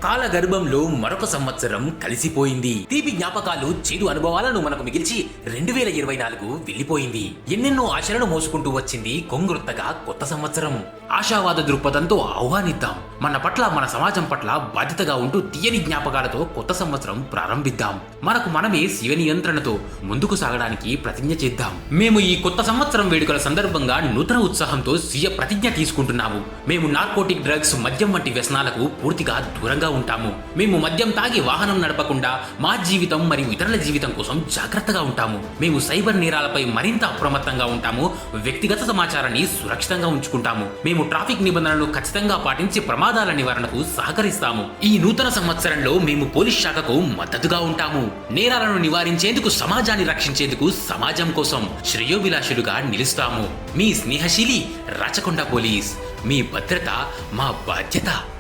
కాలగర్భంలో మరొక సంవత్సరం కలిసిపోయింది. తీపి జ్ఞాపకాలు చెడు అనుభవాలను మనకు మిగిల్చి 2024 వెళ్ళిపోయింది. ఎన్నెన్నో ఆశలను మోసుకుంటూ వచ్చింది కొంగుర్తగా కొత్త సంవత్సరం. ఆశావాద దృక్పథంతో ఆహ్వానిద్దాం. మన పట్ల, మన సమాజం పట్ల బాధ్యతగా ఉంటూ తీయని జ్ఞాపకాలతో కొత్త సంవత్సరం ప్రారంభిద్దాం. మనకు మనమే స్వీయ నియంత్రణతో ముందుకు సాగడానికి ప్రతిజ్ఞ చేద్దాం. మేము ఈ కొత్త సంవత్సరం వేడుకల సందర్భంగా నూతన ఉత్సాహంతో స్వీయ ప్రతిజ్ఞ తీసుకుంటున్నాము. మేము నార్కోటిక్ డ్రగ్స్, మద్యం వంటి వ్యసనాలకు పూర్తిగా దూరంగా ఉంటాము. మేము మద్యం తాగి వాహనం నడపకుండా మా జీవితం మరియు ఇతరుల జీవితం కోసం జాగ్రత్తగా ఉంటాము. మేము సైబర్ నేరాలపై మరింత అప్రమత్తంగా ఉంటాము. వ్యక్తిగత సమాచారాన్ని సురక్షితంగా ఉంచుకుంటాము. మేము ట్రాఫిక్ నిబంధనలను ఖచ్చితంగా పాటించి ప్రమాదాల నివారణకు సహకరిస్తాము. ఈ నూతన సంవత్సరంలో మేము పోలీస్ శాఖకు మద్దతుగా ఉంటాము. నేరాలను నివారించేందుకు, సమాజాన్ని రక్షించేందుకు, సమాజం కోసం శ్రేయోభిలాషులుగా నిలుస్తాము. మీ స్నేహశీలి రాచకొండ పోలీస్. మీ భద్రత మా బాధ్యత.